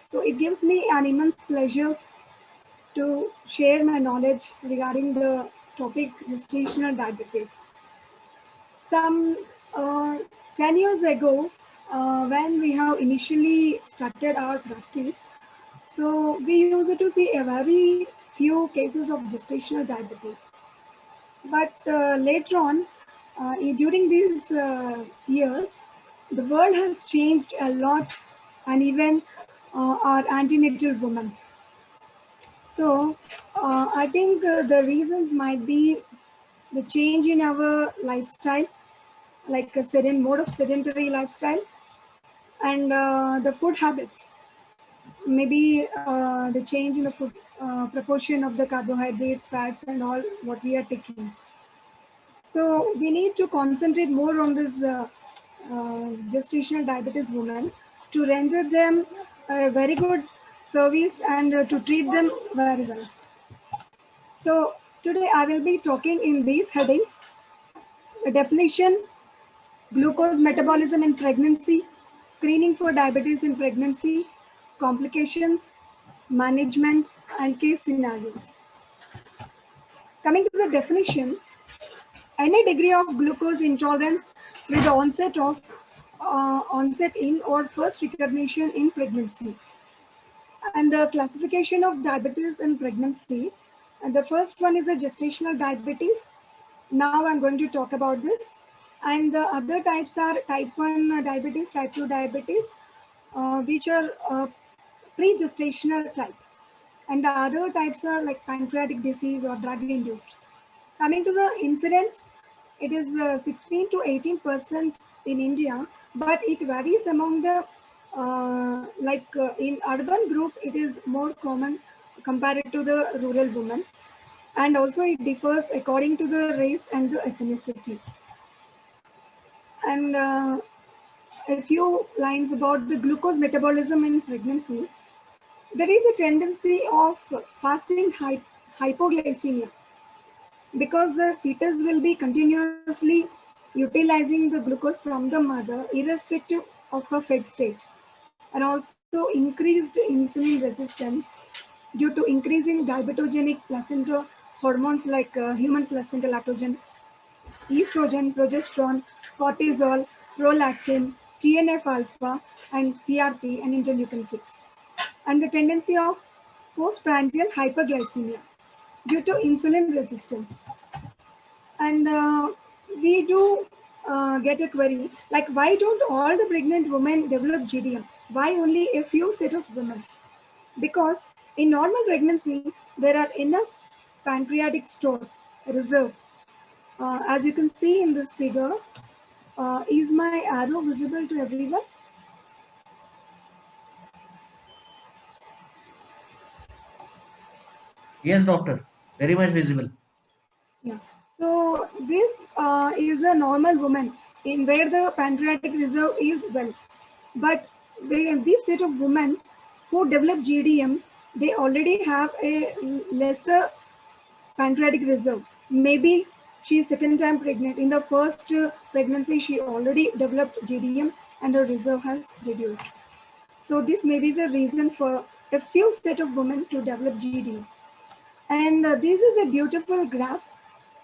So it gives me an immense pleasure to share my knowledge regarding the topic gestational diabetes. Some 10 years ago, when we have initially started our practice, so we used to see a very few cases of gestational diabetes. But later on, during these years, the world has changed a lot, and even our antenatal women. So I think the reasons might be the change in our lifestyle, like a mode of sedentary lifestyle, and the food habits. Maybe the change in the food proportion of the carbohydrates, fats, and all what we are taking. So we need to concentrate more on this gestational diabetes women to render them a very good service and to treat them very well. So today I will be talking in these headings: a definition, glucose metabolism in pregnancy, screening for diabetes in pregnancy, complications, management, and case scenarios. Coming to the definition, any degree of glucose intolerance with the onset in or first recognition in pregnancy. And the classification of diabetes in pregnancy. And the first one is a gestational diabetes. Now I'm going to talk about this. And the other types are type 1 diabetes, type 2 diabetes, which are pre-gestational types. And the other types are like pancreatic disease or drug-induced. Coming to the incidence, it is 16 to 18% in India, but it varies among the in urban group, it is more common compared to the rural women, and also it differs according to the race and the ethnicity. And a few lines about the glucose metabolism in pregnancy. There is a tendency of fasting hypoglycemia, because the fetus will be continuously utilizing the glucose from the mother irrespective of her fed state, and also increased insulin resistance due to increasing diabetogenic placenta hormones like human placenta lactogen, estrogen, progesterone, cortisol, prolactin, TNF alpha, and CRP and interleukin 6, and the tendency of postprandial hyperglycemia due to insulin resistance. And we do get a query like, why don't all the pregnant women develop GDM? Why only a few set of women? Because in normal pregnancy, there are enough pancreatic store reserve. As you can see in this figure, is my arrow visible to everyone? Yes, doctor. Very much visible. Yeah. So this is a normal woman in where the pancreatic reserve is well, but this set of women who develop GDM, they already have a lesser pancreatic reserve. Maybe she is second time pregnant. In the first pregnancy, she already developed GDM and her reserve has reduced. So this may be the reason for a few set of women to develop GDM. And this is a beautiful graph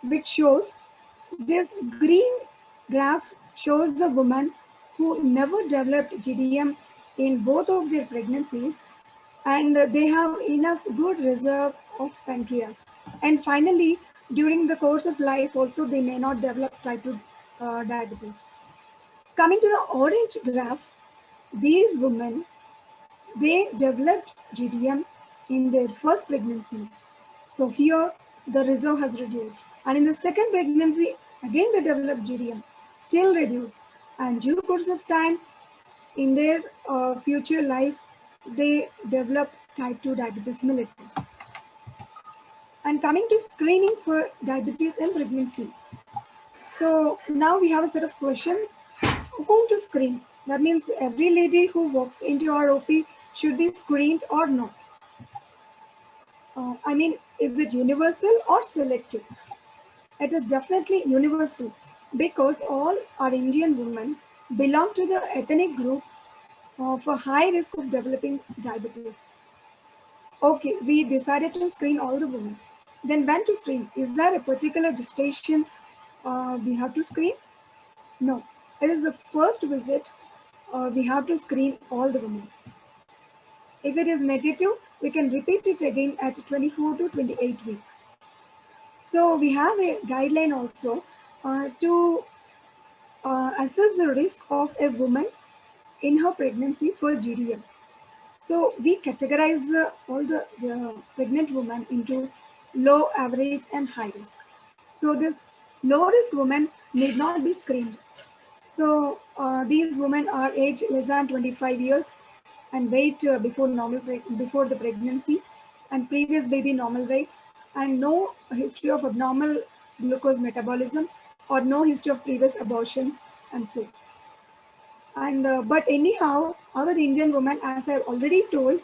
which shows this green graph shows the woman who never developed GDM in both of their pregnancies, and they have enough good reserve of pancreas. And finally, during the course of life also, they may not develop type 2 diabetes. Coming to the orange graph, these women, they developed GDM in their first pregnancy. So here the reserve has reduced. And in the second pregnancy, again they developed GDM, still reduced. And due course of time, in their future life, they develop type 2 diabetes mellitus. And coming to screening for diabetes in pregnancy. So now we have a set of questions. Whom to screen? That means every lady who walks into our OP should be screened or not. I mean, is it universal or selective? It is definitely universal, because all our Indian women belong to the ethnic group for high risk of developing diabetes. Okay, we decided to screen all the women. Then when to screen? Is there a particular gestation we have to screen? No. It is the first visit we have to screen all the women. If it is negative, we can repeat it again at 24 to 28 weeks. So we have a guideline also to assess the risk of a woman in her pregnancy for GDM. So we categorize all the pregnant women into low, average, and high risk. So this low risk women need not be screened. So these women are age less than 25 years and weight before the pregnancy, and previous baby normal weight, and no history of abnormal glucose metabolism or no history of previous abortions, and so. And but anyhow, our Indian women, as I've already told,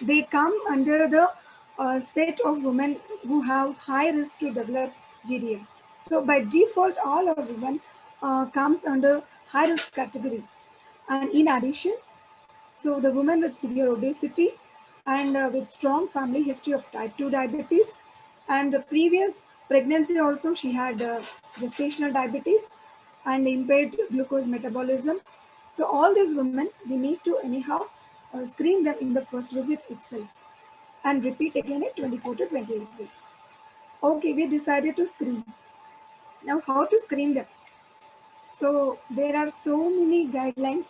they come under the set of women who have high risk to develop GDM. So by default, all our women comes under high risk category. And in addition, so the woman with severe obesity and with strong family history of type 2 diabetes, and the previous pregnancy also she had gestational diabetes and impaired glucose metabolism. So all these women, we need to anyhow screen them in the first visit itself and repeat again at 24 to 28 weeks. Okay, we decided to screen. Now how to screen them? So there are so many guidelines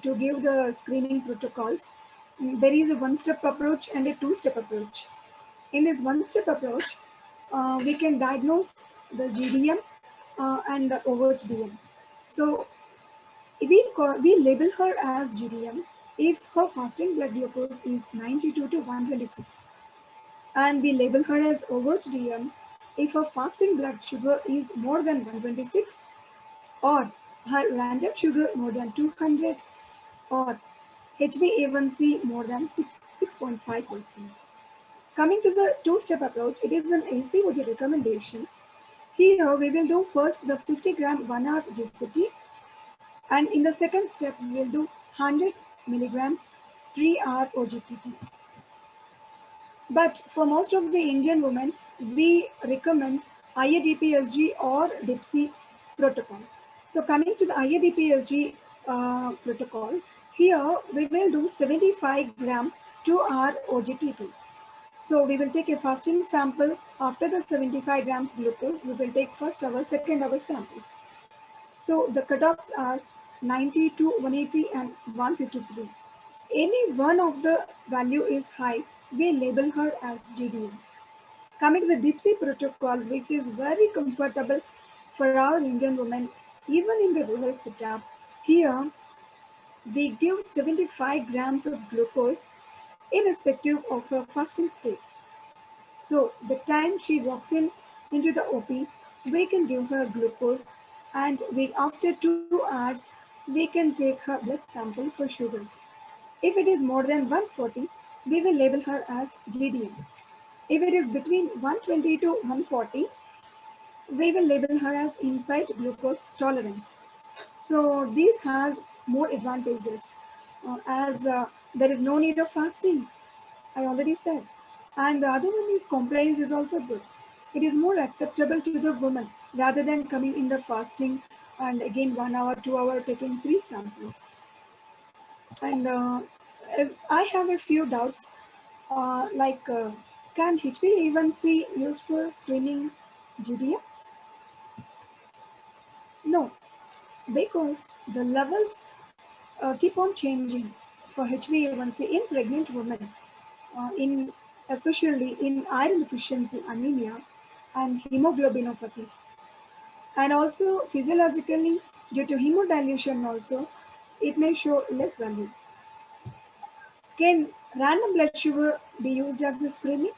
to give the screening protocols. There is a one-step approach and a two-step approach. In this one-step approach, we can diagnose the GDM and the overt DM. So we label her as GDM if her fasting blood glucose is 92 to 126, and we label her as overt DM if her fasting blood sugar is more than 126, or her random sugar more than 200, or HbA1c more than 6.5%. Coming to the two-step approach, it is an ACOG recommendation. Here we will do first the 50 gram 1 hour GCT, and in the second step we will do 100 milligrams 3-hour OGTT. But for most of the Indian women, we recommend IADPSG or DIPSI protocol. So coming to the IADPSG protocol, here we will do 75 gram 2-hour OGTT. So we will take a fasting sample. After the 75 grams glucose, we will take first hour, second hour samples. So the cutoffs are 90 to 180 and 153. Any one of the value is high, we label her as GDM. Coming to the DIPSI protocol, which is very comfortable for our Indian women, even in the rural setup. Here, we give 75 grams of glucose irrespective of her fasting state. So the time she walks into the OP, we can give her glucose, and after 2 hours, we can take her blood sample for sugars. If it is more than 140, we will label her as GDM. If it is between 120 to 140, we will label her as impaired glucose tolerance. So this has more advantages as there is no need of fasting, I already said. And the other one is compliance is also good. It is more acceptable to the woman rather than coming in the fasting and again 1 hour, 2 hour taking 3 samples. And I have a few doubts like can HbA1c used for screening GDM? No, because the levels keep on changing for HbA1c in pregnant women, in especially in iron deficiency anemia and hemoglobinopathies, and also physiologically due to hemodilution also, it may show less value. Can random blood sugar be used as a screening?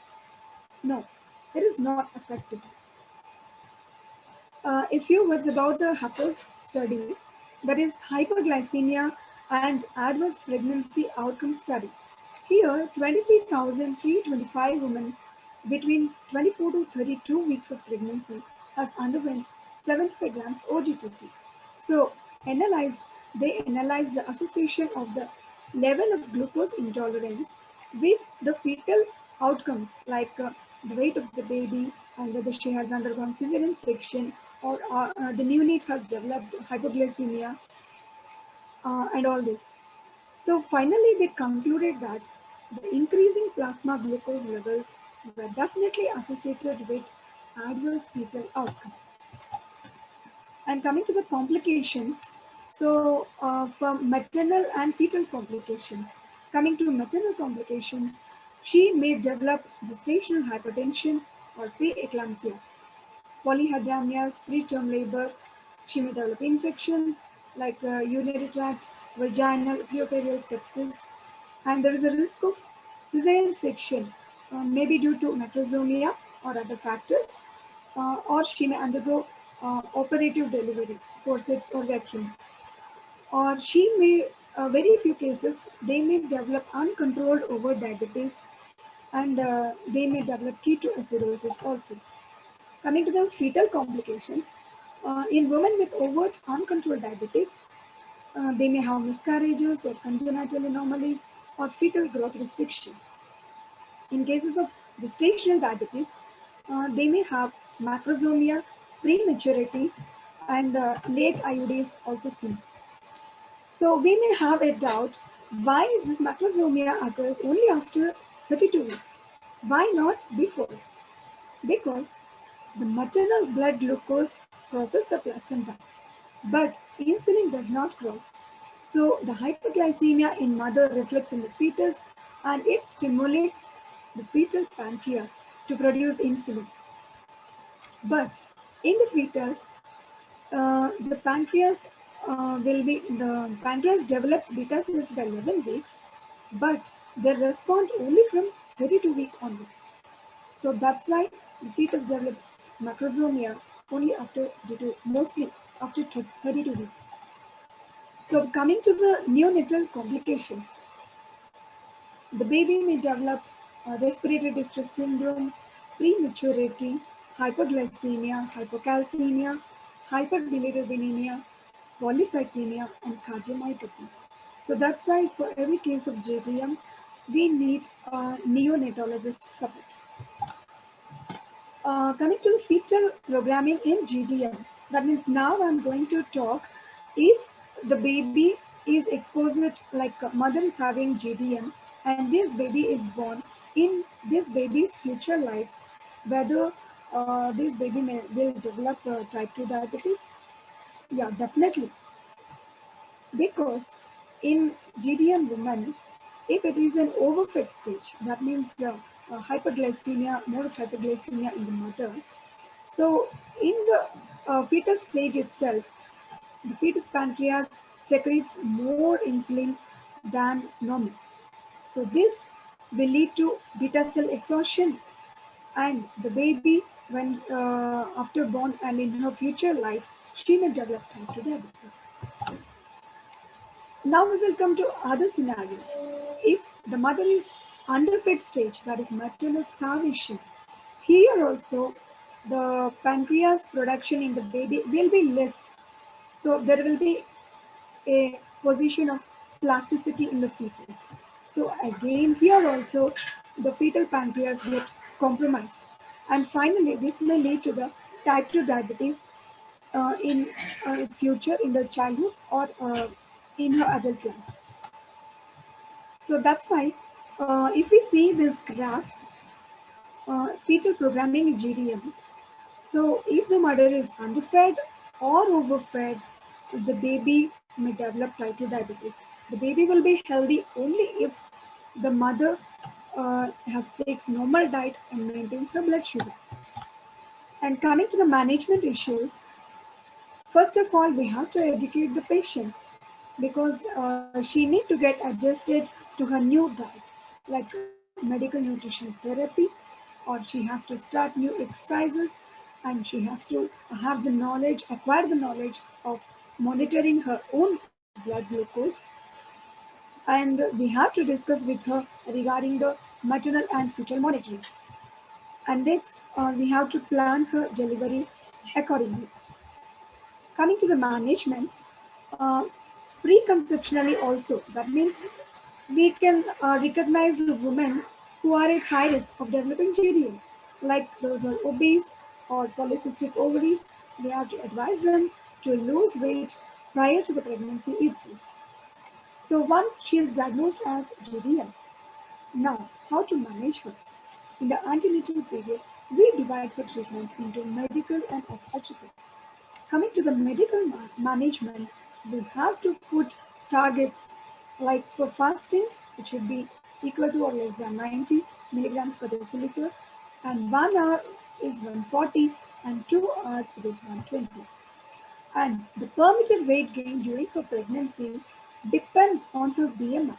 No, it is not effective. A few words about the HAPR study, that is hyperglycemia and adverse pregnancy outcome study. Here, 23,325 women between 24 to 32 weeks of pregnancy has underwent 75 grams OGTT. So, analyzed they analyzed the association of the level of glucose intolerance with the fetal outcomes like the weight of the baby and whether she has undergone cesarean section or the neonate has developed hypoglycemia and all this. So finally, they concluded that the increasing plasma glucose levels were definitely associated with adverse fetal outcome. And coming to the complications, so for maternal and fetal complications, coming to maternal complications, she may develop gestational hypertension or preeclampsia, polyhydramnios, preterm labor. She may develop infections like urinary tract, vaginal, preoperatorial sepsis, and there is a risk of cesarean section, maybe due to macrosomia or other factors, or she may undergo operative delivery, forceps or vacuum, or she may, very few cases, they may develop uncontrolled over diabetes and they may develop ketoacidosis also. Coming to the fetal complications, in women with overt uncontrolled diabetes, they may have miscarriages or congenital anomalies or fetal growth restriction. In cases of gestational diabetes, they may have macrosomia, prematurity, and late IUDs also seen. So we may have a doubt why this macrosomia occurs only after 32 weeks. Why not before? Because the maternal blood glucose crosses the placenta, but insulin does not cross. So the hyperglycemia in mother reflects in the fetus and it stimulates the fetal pancreas to produce insulin. But in the fetus, the pancreas develops beta cells by 11 weeks, but they respond only from 32 week onwards. So that's why the fetus develops macrosomia only after 32, mostly after 32 weeks. So coming to the neonatal complications, the baby may develop respiratory distress syndrome, prematurity, hypoglycemia, hypocalcemia, hyperbilirubinemia, polycythemia, and cardiomyopathy. So that's why for every case of JDM, we need a neonatologist support. Coming to the fetal programming in GDM, that means now I'm going to talk if the baby is exposed, like mother is having GDM and this baby is born in this baby's future life, whether this baby will develop type 2 diabetes. Yeah, definitely. Because in GDM women, if it is an overfed stage, that means the hyperglycemia, more of hyperglycemia in the mother. So in the fetal stage itself, the fetus pancreas secretes more insulin than normal. So this will lead to beta cell exhaustion, and the baby, when after born and in her future life, she may develop type 2 diabetes. Now we will come to other scenario. If the mother is underfed stage, that is maternal starvation, here also the pancreas production in the baby will be less. So there will be a position of plasticity in the fetus. So again, here also the fetal pancreas get compromised. And finally, this may lead to the type 2 diabetes in future, in the childhood or in her adult life. So that's why if we see this graph, fetal programming in GDM. So if the mother is underfed or overfed, the baby may develop type 2 diabetes. The baby will be healthy only if the mother takes normal diet and maintains her blood sugar. And coming to the management issues, first of all, we have to educate the patient because she need to get adjusted to her new diet, like medical nutrition therapy, or she has to start new exercises, and she has to have the knowledge, acquire the knowledge of monitoring her own blood glucose. And we have to discuss with her regarding the maternal and fetal monitoring. And next, we have to plan her delivery accordingly. Coming to the management, uh, preconceptionally also. That means we can recognize the women who are at high risk of developing GDM, like those who are obese or polycystic ovaries. We have to advise them to lose weight prior to the pregnancy itself. So once she is diagnosed as GDM, now how to manage her? In the antenatal period, we divide her treatment into medical and obstetrical. Coming to the medical management, we have to put targets like for fasting, it should be equal to or less than 90 milligrams per deciliter, and 1 hour is 140, and 2 hours it is 120. And the permitted weight gain during her pregnancy depends on her BMI.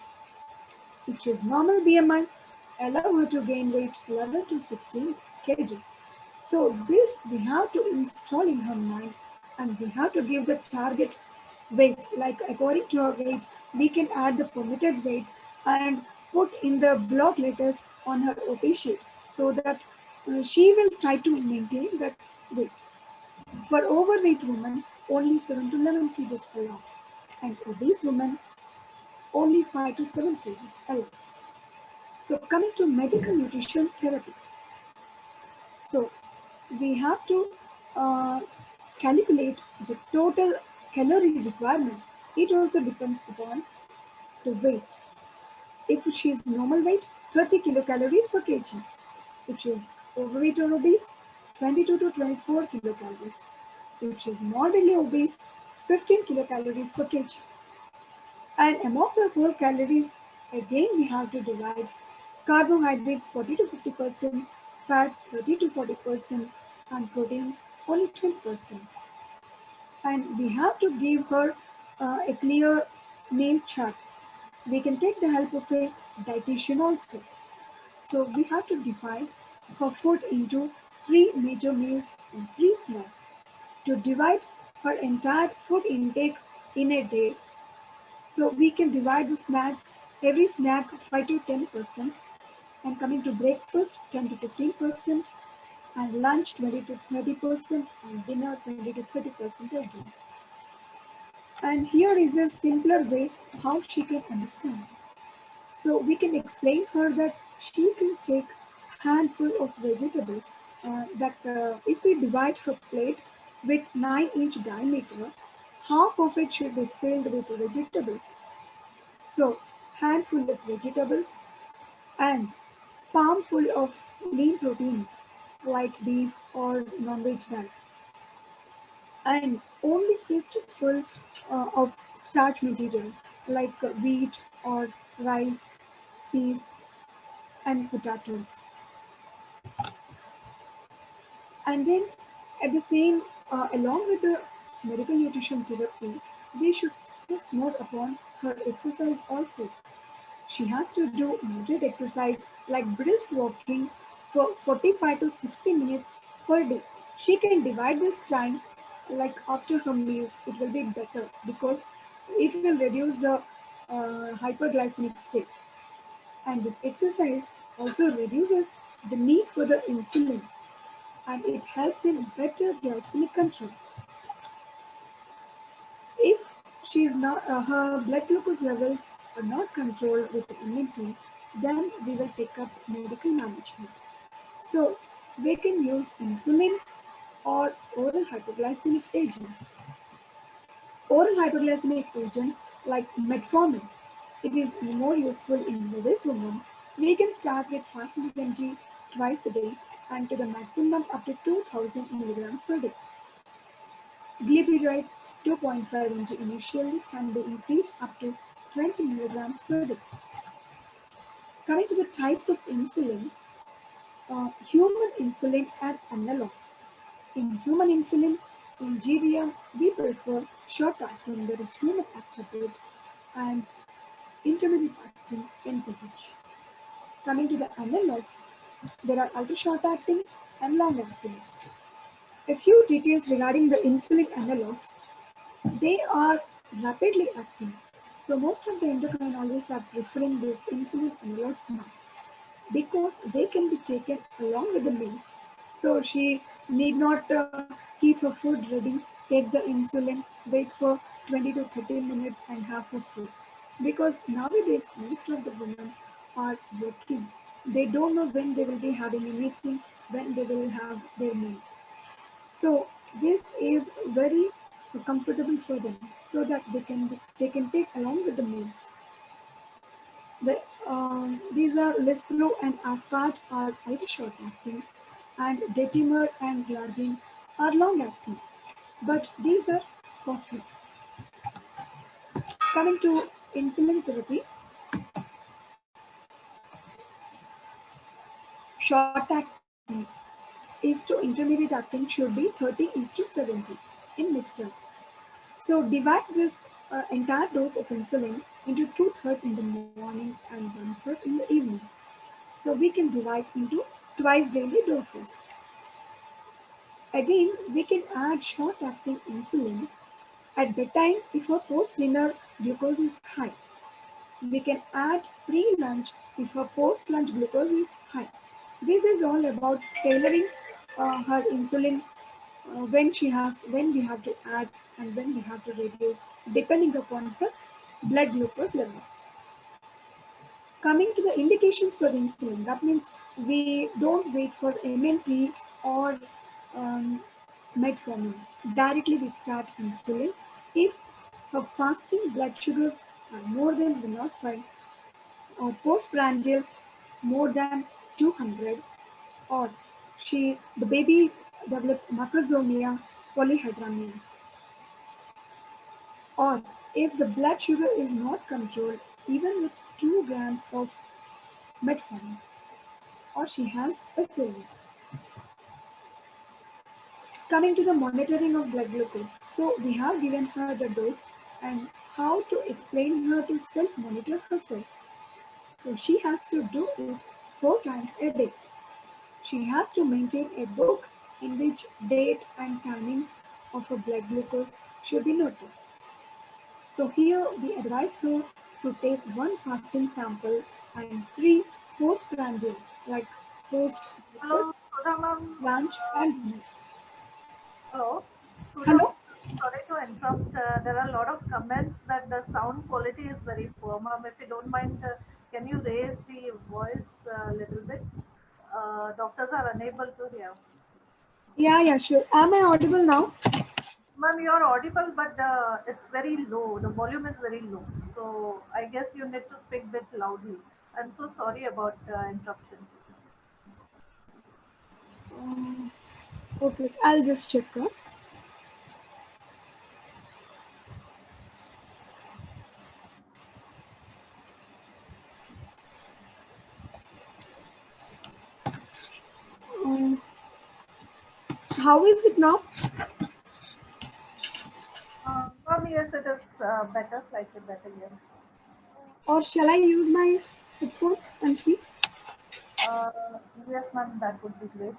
If she has normal BMI, allow her to gain weight 11 to 16 kgs. So this we have to install in her mind, and we have to give the target weight. Like according to her weight, we can add the permitted weight and put in the block letters on her OP sheet so that she will try to maintain that weight. For overweight women, only 7 to 11 kgs allowed, and obese women, only 5 to 7 kgs allowed. So coming to medical nutrition therapy. So we have to uh, calculate the total calorie requirement. It also depends upon the weight. If she is normal weight, 30 kilocalories per kg. If she is overweight or obese, 22 to 24 kilocalories. If she is moderately obese, 15 kilocalories per kg. And among the whole calories, again we have to divide carbohydrates 40 to 50%, fats 30 to 40%, and proteins only 20%. And we have to give her a clear meal chart. We can take the help of a dietitian also. So we have to divide her food into 3 major meals and 3 snacks. To divide her entire food intake in a day, so we can divide the snacks, every snack 5 to 10%, and coming to breakfast 10 to 15%, and lunch 20 to 30%, and dinner 20 to 30% again. And here is a simpler way how she can understand. So we can explain her that she can take handful of vegetables, that if we divide her plate with 9-inch diameter, half of it should be filled with vegetables. So handful of vegetables and palm full of lean protein like beef or non-veg diet, and only fistful of starch material like wheat or rice, peas, and potatoes. And then at the same, along with the medical nutrition therapy, we should stress more upon her exercise also. She has to do moderate exercise like brisk walking for 45 to 60 minutes per day. She can divide this time like after her meals. It will be better because it will reduce the hyperglycemic state. And this exercise also reduces the need for the insulin, and it helps in better glycemic control. If she is not, her blood glucose levels are not controlled with immunity, then we will take up medical management. So we can use insulin or oral hypoglycemic agents. Oral hypoglycemic agents like metformin, it is more useful in obese women. We can start with 500 mg twice a day and to the maximum up to 2000 milligrams per day. Glyburide 2.5 mg initially can be increased up to 20 milligrams per day. Coming to the types of insulin, human insulin and analogs. In human insulin, in GDM, we prefer short acting, that is 2 minute activate, and intermediate acting NPH. Coming to the analogs, there are ultra short acting and long acting. A few details regarding the insulin analogs. They are rapidly acting. So most of the endocrinologists are preferring these insulin analogs now because they can be taken along with the meals. So she need not keep her food ready, take the insulin, wait for 20 to 30 minutes and have her food. Because nowadays, most of the women are working. They don't know when they will be having a meeting, when they will have their meal. So this is very comfortable for them, so that they can take along with the meals. These are Lispro and Aspart are ultra short acting, and Detimer and Glargine are long acting, but these are costly. Coming to insulin therapy, short acting is to intermediate acting should be 30 is to 70 in mixture. So divide this entire dose of insulin into two-thirds in the morning and one-third in the evening. So we can divide into twice daily doses. Again, we can add short-acting insulin at bedtime if her post-dinner glucose is high. We can add pre-lunch if her post-lunch glucose is high. This is all about tailoring her insulin when we have to add and when we have to reduce depending upon her blood glucose levels. Coming to the indications for the insulin, that means we don't wait for MNT or um, metformin. Directly we start insulin if her fasting blood sugars are more than 105 or postprandial more than 200, or the baby develops macrosomia polyhydramnios, or if the blood sugar is not controlled even with 2 grams of metformin, or she has a series. Coming to the monitoring of blood glucose, so we have given her the dose and how to explain her to self monitor herself. So she has to do it 4 times a day. She has to maintain a book in which date and timings of her blood glucose should be noted. So here we advise her to take 1 fasting sample and 3 postprandial, like post breakfast, Hello, Sudha ma'am. lunch and dinner. Hello, Sudha Hello? ma'am. Sorry to interrupt. There are a lot of comments that the sound quality is very poor, ma'am. If you don't mind, can you raise the voice a little bit? Doctors are unable to hear. Yeah, sure. Am I audible now? Ma'am, you are audible, but it's very low. The volume is very low. So I guess you need to speak a bit loudly. I'm so sorry about interruption. Um, okay, I'll just check. Um, how is it now? Ma'am, yes, it is better, slightly better here. Or shall I use my headphones and see? Uh, yes, ma'am, that would be great.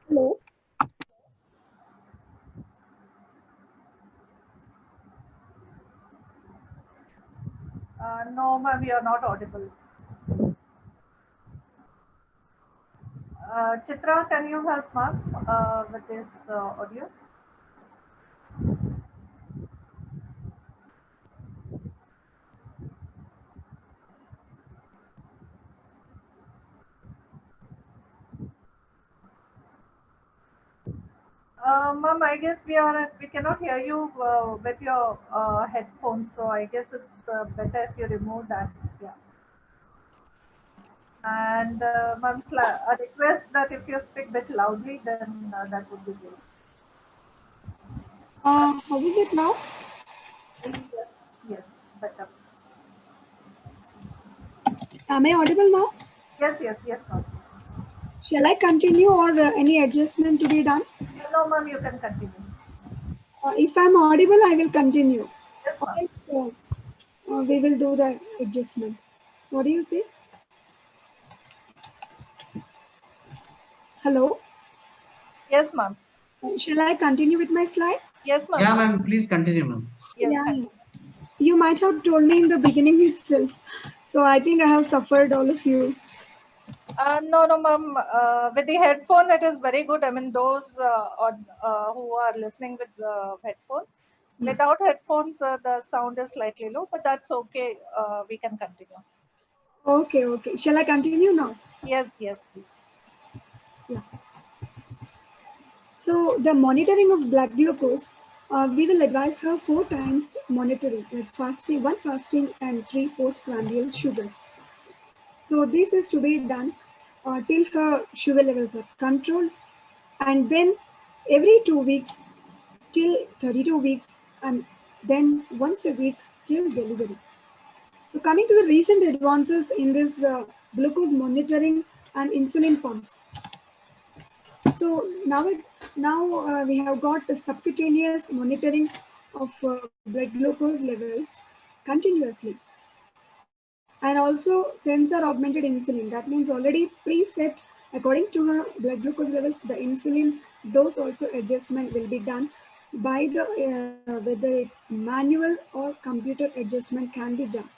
Hello. No, ma'am, you are not audible. Chitra, can you help ma'am with this audio? Ma'am, I guess we cannot hear you with your headphones, so I guess it's better if you remove that. Yeah. And ma'am, a request that if you speak a bit loudly, then that would be great. How is it now? Yes, yes, better. Am I audible now? Yes, yes, yes, ma'am. Shall I continue or any adjustment to be done? No, ma'am, you can continue. If I'm audible, I will continue. Yes, Or ma'am. else, we will do the adjustment. What do you say? Hello? Yes, ma'am. Shall I continue with my slide? Yes, ma'am. Yeah, ma'am. Please continue, ma'am. Yes, Yeah. continue. You might have told me in the beginning itself. So I think I have suffered all of you. No, no, ma'am. With the headphone, it is very good. I mean, those who are listening with headphones. Yeah. Without headphones, the sound is slightly low, but that's okay. We can continue. Okay, okay. Shall I continue now? Yes, yes, please. Yeah. So the monitoring of blood glucose, we will advise her 4 times monitoring, like fasting, 1 fasting and 3 postprandial sugars. So this is to be done till her sugar levels are controlled, and then every 2 weeks till 32 weeks, and then once a week till delivery. So coming to the recent advances in this glucose monitoring and insulin pumps. So now we have got the subcutaneous monitoring of blood glucose levels continuously, and also sensor augmented insulin. That means already preset according to her blood glucose levels. The insulin dose also adjustment will be done by the whether it's manual or computer adjustment can be done.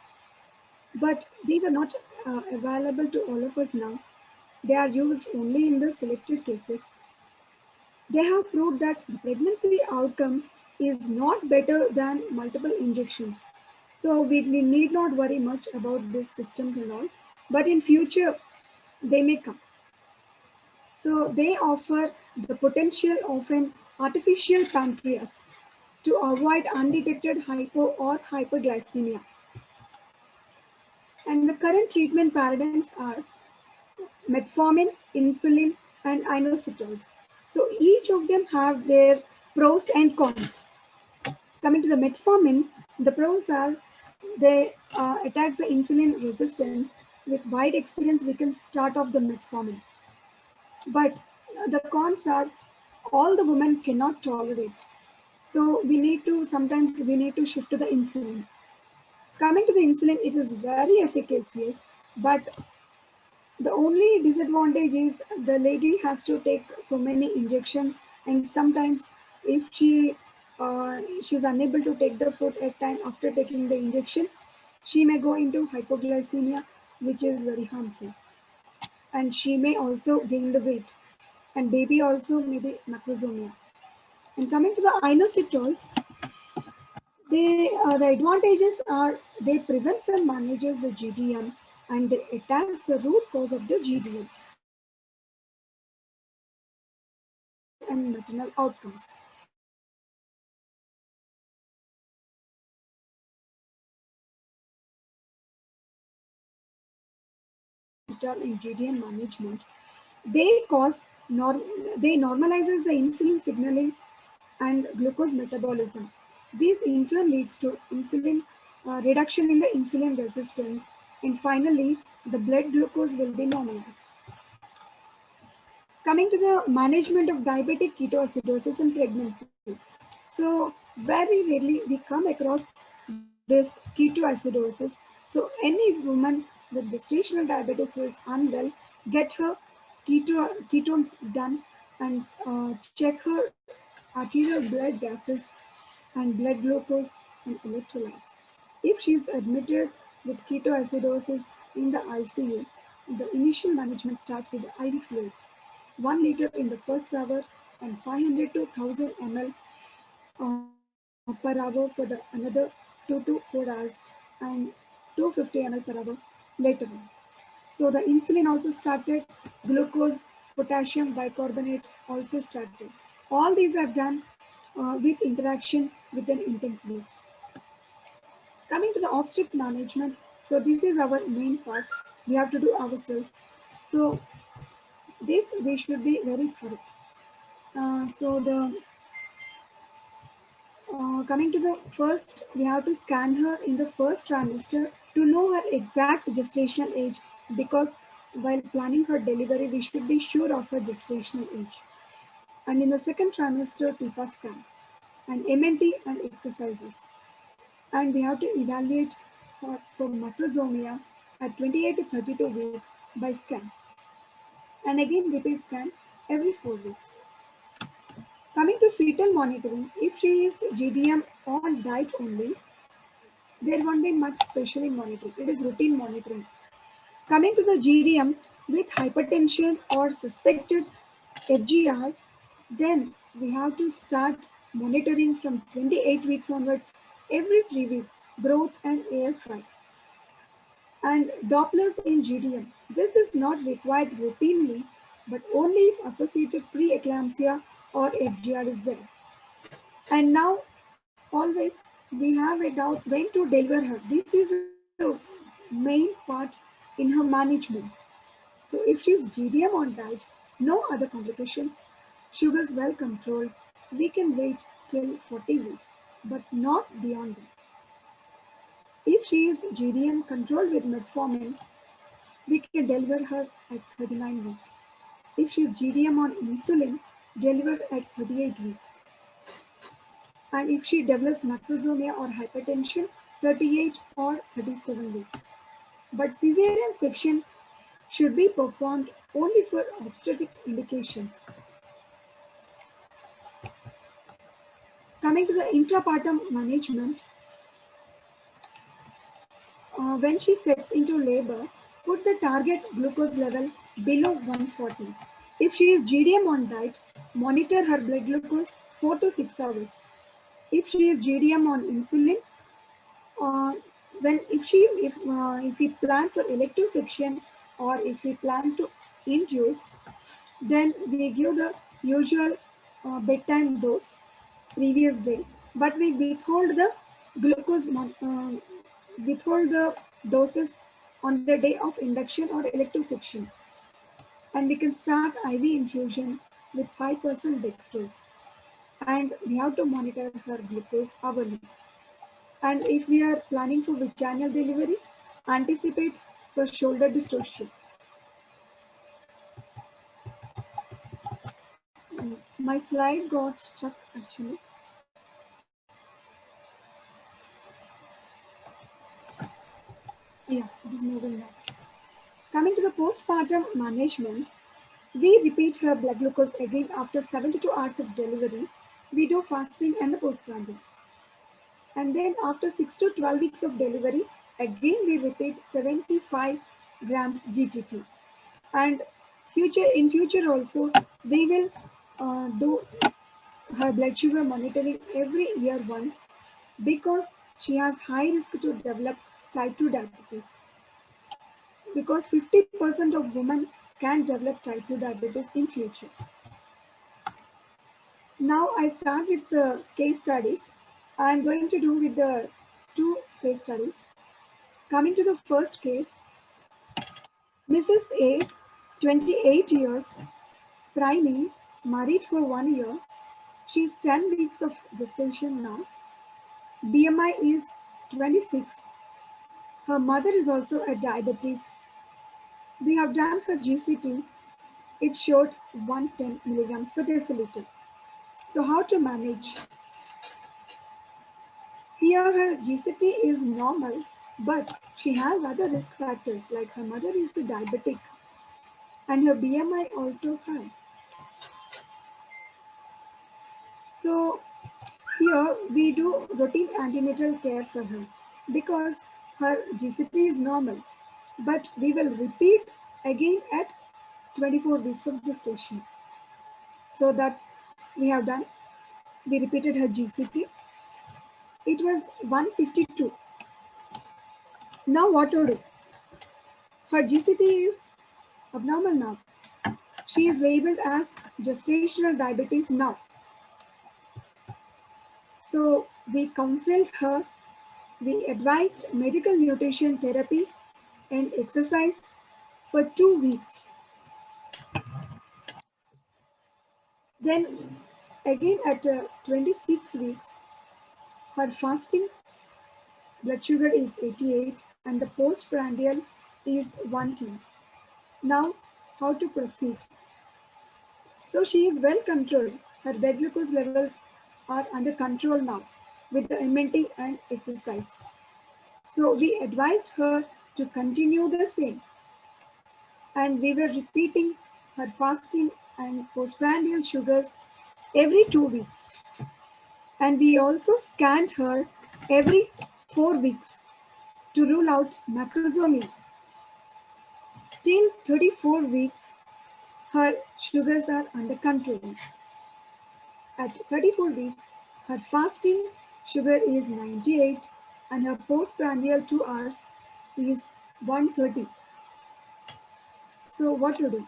But these are not available to all of us now. They are used only in the selected cases. They have proved that the pregnancy outcome is not better than multiple injections. So we need not worry much about these systems and all. But in future, they may come. So they offer the potential of an artificial pancreas to avoid undetected hypo or hyperglycemia. And the current treatment paradigms are metformin, insulin, and inositols. So each of them have their pros and cons. Coming to the metformin, the pros are they attacks the insulin resistance. With wide experience, we can start off the metformin. But the cons are all the women cannot tolerate. So we need to sometimes we need to shift to the insulin. Coming to the insulin, it is very efficacious, but the only disadvantage is the lady has to take so many injections, and sometimes if she's unable to take the food at time after taking the injection, she may go into hypoglycemia, which is very harmful, and she may also gain the weight, and baby also maybe macrosomia. And coming to the inositols, the advantages are they prevents and manages the GDM, and they attacks the root cause of the GDM and maternal outcomes. In GDM management, they cause they normalizes the insulin signaling and glucose metabolism. This in turn leads to insulin reduction in the insulin resistance, and finally, the blood glucose will be normalized. Coming to the management of diabetic ketoacidosis in pregnancy. So very rarely we come across this ketoacidosis. So any woman with gestational diabetes who is unwell, get her ketones done, and check her arterial blood gases and blood glucose and electrolytes. If she is admitted with ketoacidosis in the ICU, the initial management starts with the IV fluids, 1 liter in the first hour and 500 to 1000 ml per hour for the another 2 to 4 hours, and 250 ml per hour later on. So the insulin also started, glucose, potassium bicarbonate also started. All these are done with interaction with an intensivist. Coming to the obstetric management, so this is our main part. we have to do ourselves. So this we should be very thorough. So the coming to the first, we have to scan her in the first trimester to know her exact gestational age, because while planning her delivery, we should be sure of her gestational age. And in the second trimester, PIFA scan and MNT and exercises. And we have to evaluate her for macrosomia at 28 to 32 weeks by scan. And again, repeat scan every 4 weeks. Coming to fetal monitoring, if she is GDM on diet only, there won't be much specially monitoring. It is routine monitoring. Coming to the GDM with hypertension or suspected FGR, then we have to start monitoring from 28 weeks onwards, every 3 weeks, growth and AFI. And Dopplers in GDM. This is not required routinely, but only if associated preeclampsia or FGR is there. And now, always we have a doubt when to deliver her. This is the main part in her management. So if she's GDM on diet, no other complications, sugars well controlled, we can wait till 40 weeks, but not beyond that. If she is GDM controlled with metformin, we can deliver her at 39 weeks. If she is GDM on insulin, deliver at 38 weeks. And if she develops macrosomia or hypertension, 38 or 37 weeks. But cesarean section should be performed only for obstetric indications. Coming to the intrapartum management, when she sets into labor, put the target glucose level below 140. If she is GDM on diet, monitor her blood glucose 4 to 6 hours. If she is GDM on insulin, uh, if we plan for elective section or if we plan to induce, then we give the usual bedtime dose previous day, but we withhold the glucose withhold the doses on the day of induction or elective section. And we can start IV infusion with 5% dextrose, and we have to monitor her glucose hourly. And if we are planning for vaginal delivery, anticipate for shoulder dystocia. My slide got stuck actually. Yeah, it is moving now. Coming to the postpartum management, we repeat her blood glucose again after 72 hours of delivery. We do fasting and the postprandial. And then after 6 to 12 weeks of delivery, again we repeat 75 grams GTT. And in future also, we will do her blood sugar monitoring every year once, because she has high risk to develop type 2 diabetes. Because 50% of women can develop type 2 diabetes in future. Now I start with the case studies. I'm going to do with the 2 case studies. Coming to the first case, Mrs. A, 28 years, preemie, married for 1 year. She's 10 weeks of gestation now. BMI is 26. Her mother is also a diabetic. We have done her GCT. It showed 110 milligrams per deciliter. So how to manage? Here her GCT is normal, but she has other risk factors like her mother is a diabetic and her BMI also high. So here we do routine antenatal care for her because her GCT is normal, but we will repeat again at 24 weeks of gestation. So that's we have done. We repeated her GCT. It was 152. Now what to do? Her GCT is abnormal now. She is labeled as gestational diabetes now. So we counseled her, we advised medical nutrition therapy and exercise for 2 weeks. Then again at 26 weeks, her fasting blood sugar is 88 and the postprandial is 110. Now, how to proceed? So she is well controlled. Her blood glucose levels are under control now with the MNT and exercise. So we advised her to continue the same. And we were repeating her fasting and postprandial sugars every 2 weeks. And we also scanned her every 4 weeks to rule out macrosomia. Till 34 weeks, her sugars are under control. At 34 weeks, her fasting sugar is 98 and her postprandial 2 hours is 130. So what to do?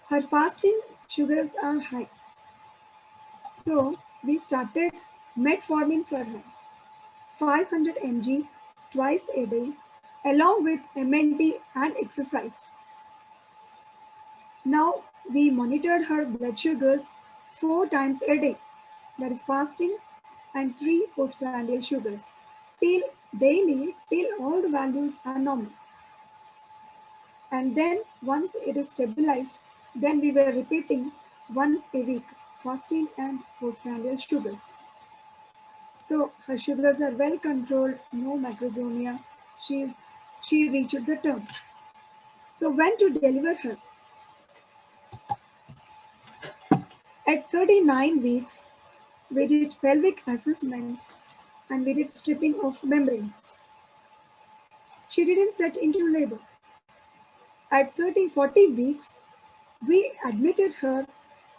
Her fasting sugars are high. So we started metformin for her, 500 mg twice a day, along with MNT and exercise. Now we monitored her blood sugars 4 times a day, that is fasting and 3 postprandial sugars, till daily, till all the values are normal. And then once it is stabilized, then we were repeating once a week, fasting and postprandial sugars. So her sugars are well controlled, no macrosomia. She reached the term. So when to deliver her? At 39 weeks, we did pelvic assessment and we did stripping of membranes. She didn't set into labor. At 40 weeks, we admitted her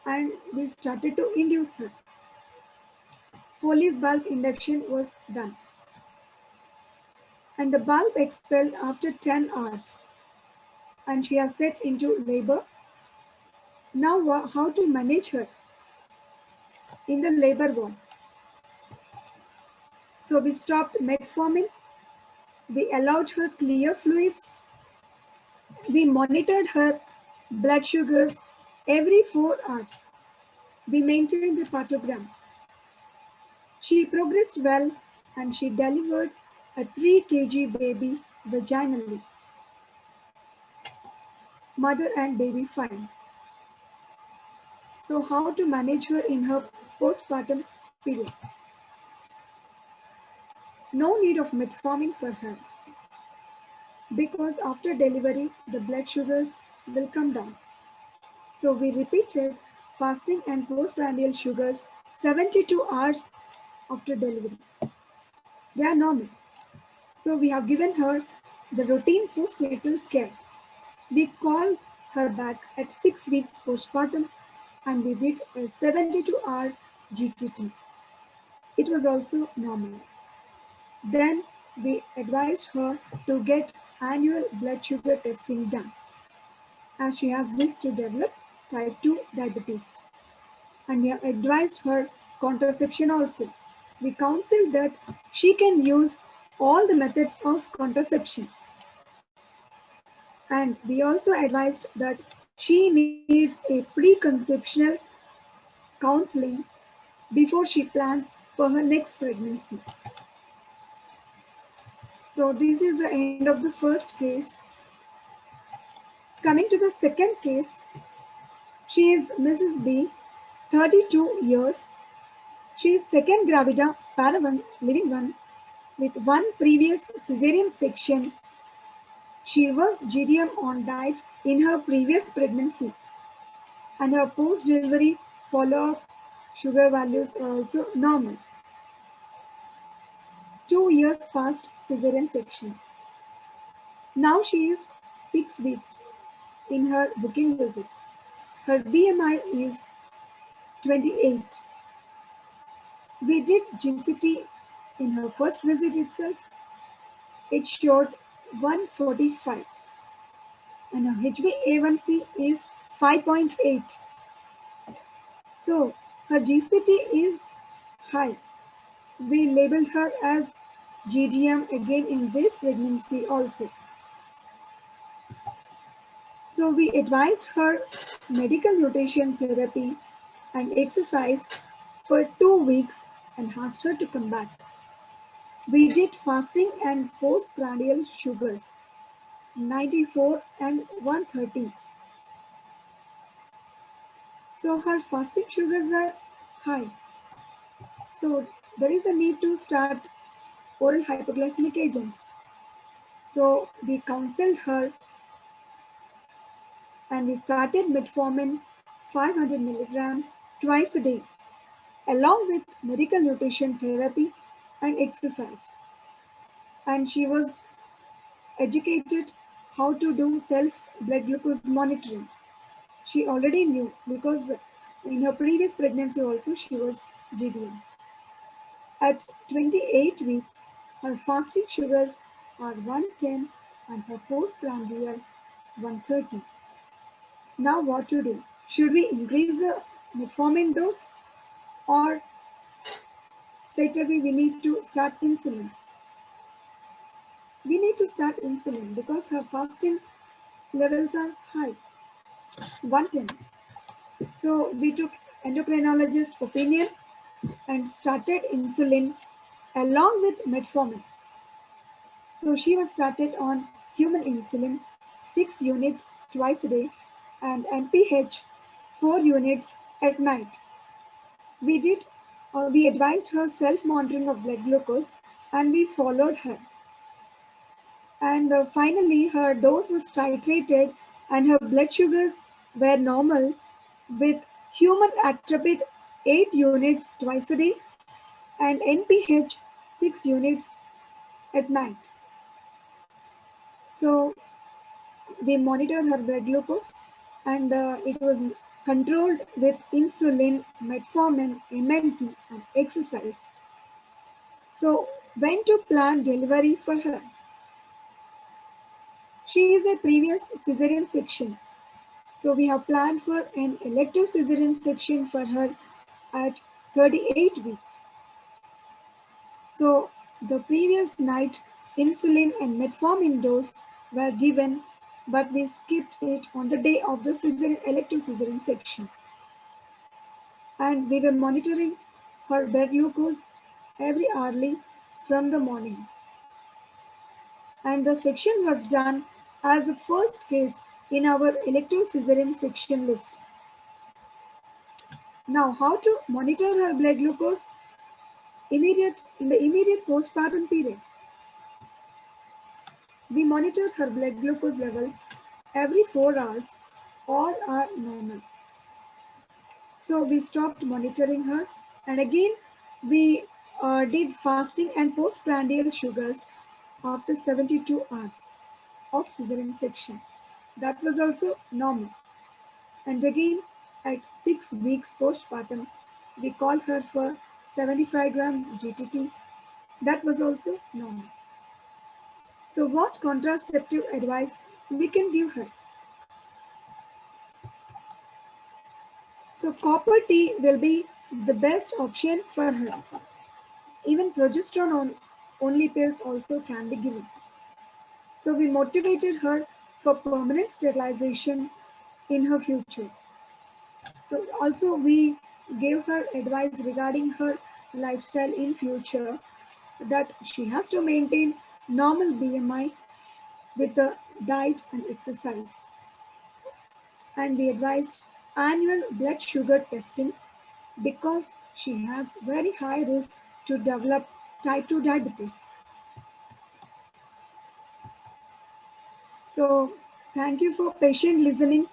and we started to induce her. Foley's bulb induction was done. And the bulb expelled after 10 hours. And she has set into labor. Now, how to manage her in the labor ward? So we stopped metformin. We allowed her clear fluids. We monitored her blood sugars every 4 hours. We maintained the partogram. She progressed well and she delivered a 3 kg baby vaginally. Mother and baby fine. So how to manage her in her postpartum period? No need of metformin for her because after delivery the blood sugars will come down. So we repeated fasting and postprandial sugars 72 hours after delivery. They are normal. So we have given her the routine postnatal care. We called her back at 6 weeks postpartum and we did a 72-hour GTT. It was also normal. Then we advised her to get annual blood sugar testing done as she has risk to develop type 2 diabetes. And we have advised her contraception also. We counseled that she can use all the methods of contraception. And we also advised that she needs a preconceptional counseling before she plans for her next pregnancy. So this is the end of the first case. Coming to the second case, she is Mrs. B, 32 years. She is second gravida, para one, living one, with one previous cesarean section. She was GDM on diet in her previous pregnancy, and her post-delivery follow-up sugar values are also normal. 2 years past cesarean section. Now she is 6 weeks in her booking visit. Her BMI is 28. We did GCT in her first visit itself. It showed 145 and her HbA1c is 5.8. So her GCT is high. We labeled her as GDM again in this pregnancy also. So we advised her medical nutrition therapy and exercise for 2 weeks and asked her to come back. We did fasting and postprandial sugars 94 and 130. So her fasting sugars are high. So there is a need to start oral hypoglycemic agents. So we counseled her and we started metformin 500 milligrams twice a day, along with medical nutrition therapy and exercise. And she was educated how to do self blood glucose monitoring. She already knew because in her previous pregnancy also she was GDM. At 28 weeks, her fasting sugars are 110 and her postprandial 130. Now what to do? Should we increase the metformin dose or straight away we need to start insulin? We need to start insulin because her fasting levels are high, 110. So we took endocrinologist opinion and started insulin along with metformin. So she was started on human insulin 6 units twice a day and NPH 4 units at night. We advised her self-monitoring of blood glucose and we followed her. And finally, her dose was titrated and her blood sugars were normal with human actrapid 8 units twice a day and NPH 6 units at night. So we monitored her blood glucose and it was controlled with insulin, metformin, MNT and exercise. So when to plan delivery for her? She is a previous cesarean section. So we have planned for an elective cesarean section for her at 38 weeks. So the previous night insulin and metformin dose were given, but we skipped it on the day of the elective cesarean section. And we were monitoring her blood glucose every hourly from the morning. And the section was done as the first case in our elective cesarean section list. Now, how to monitor her blood glucose in the immediate postpartum period? We monitor her blood glucose levels every 4 hours. All are normal. So we stopped monitoring her, and again we did fasting and postprandial sugars after 72 hours of cesarean section. That was also normal. And again, at 6 weeks postpartum, we called her for 75 grams GTT. That was also normal. So, what contraceptive advice we can give her? So, copper T will be the best option for her. Even progesterone only pills also can be given. So, we motivated her for permanent sterilization in her future. So also we gave her advice regarding her lifestyle in future that she has to maintain normal BMI with the diet and exercise. And we advised annual blood sugar testing because she has very high risk to develop type 2 diabetes. So thank you for patient listening.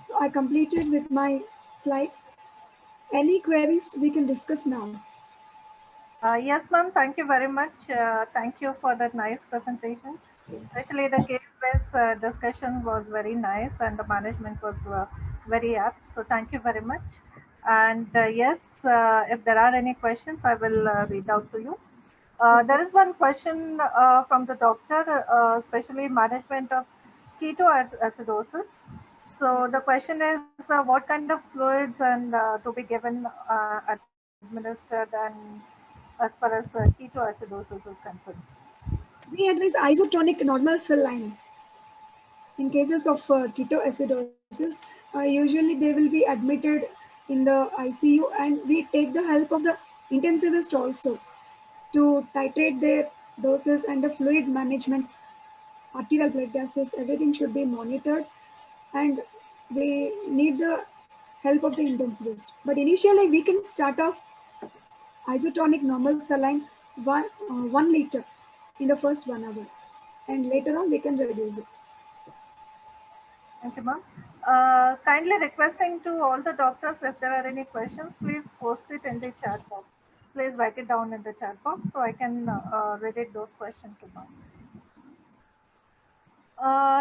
So I completed with my slides. Any queries we can discuss now? Yes, ma'am. Thank you very much. Thank you for that nice presentation. Especially the case-based discussion was very nice, and the management was very apt. So thank you very much. And yes, if there are any questions, I will read out to you. There is one question from the doctor, especially management of ketoacidosis. So the question is, what kind of fluids and to be given administered and as far as ketoacidosis is concerned? We advise isotonic normal cell line. In cases of ketoacidosis, usually they will be admitted in the ICU, and we take the help of the intensivist also to titrate their doses and the fluid management, arterial blood gases, everything should be monitored, and we need the help of the intensivist. But initially, we can start off isotonic normal saline 1 liter in the first 1 hour, and later on we can reduce it. Thank you, ma'am. Kindly requesting to all the doctors, if there are any questions, please post it in the chat box. Please write it down in the chat box so I can relate those questions to ma'am.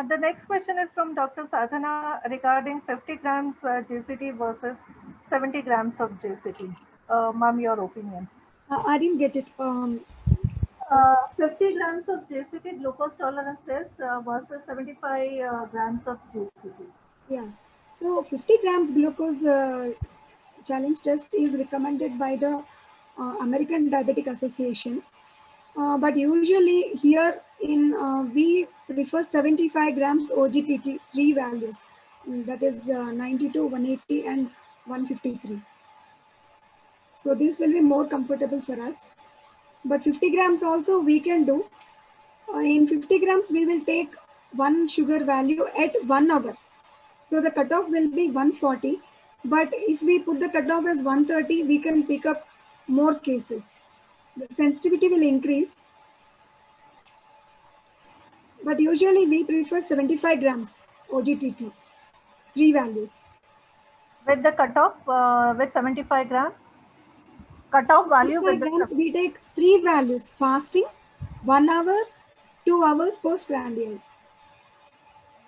The next question is from Dr. Sadhana regarding 50 grams GCT versus 70 grams of GCT. Ma'am, your opinion. I didn't get it. 50 grams of GCT glucose tolerance test versus 75 grams of GCT. Yeah. So 50 grams glucose challenge test is recommended by the American Diabetic Association. But usually here in we prefer 75 grams OGTT, three values. That is 92, 180 and 153. So this will be more comfortable for us. But 50 grams also we can do. In 50 grams we will take one sugar value at 1 hour. So the cutoff will be 140. But if we put the cutoff as 130, we can pick up more cases. The sensitivity will increase. But usually we prefer 75 grams OGTT, three values. With the cutoff, with 75 grams? Cutoff value with the grams, we take three values: fasting, 1 hour, 2 hours postprandial.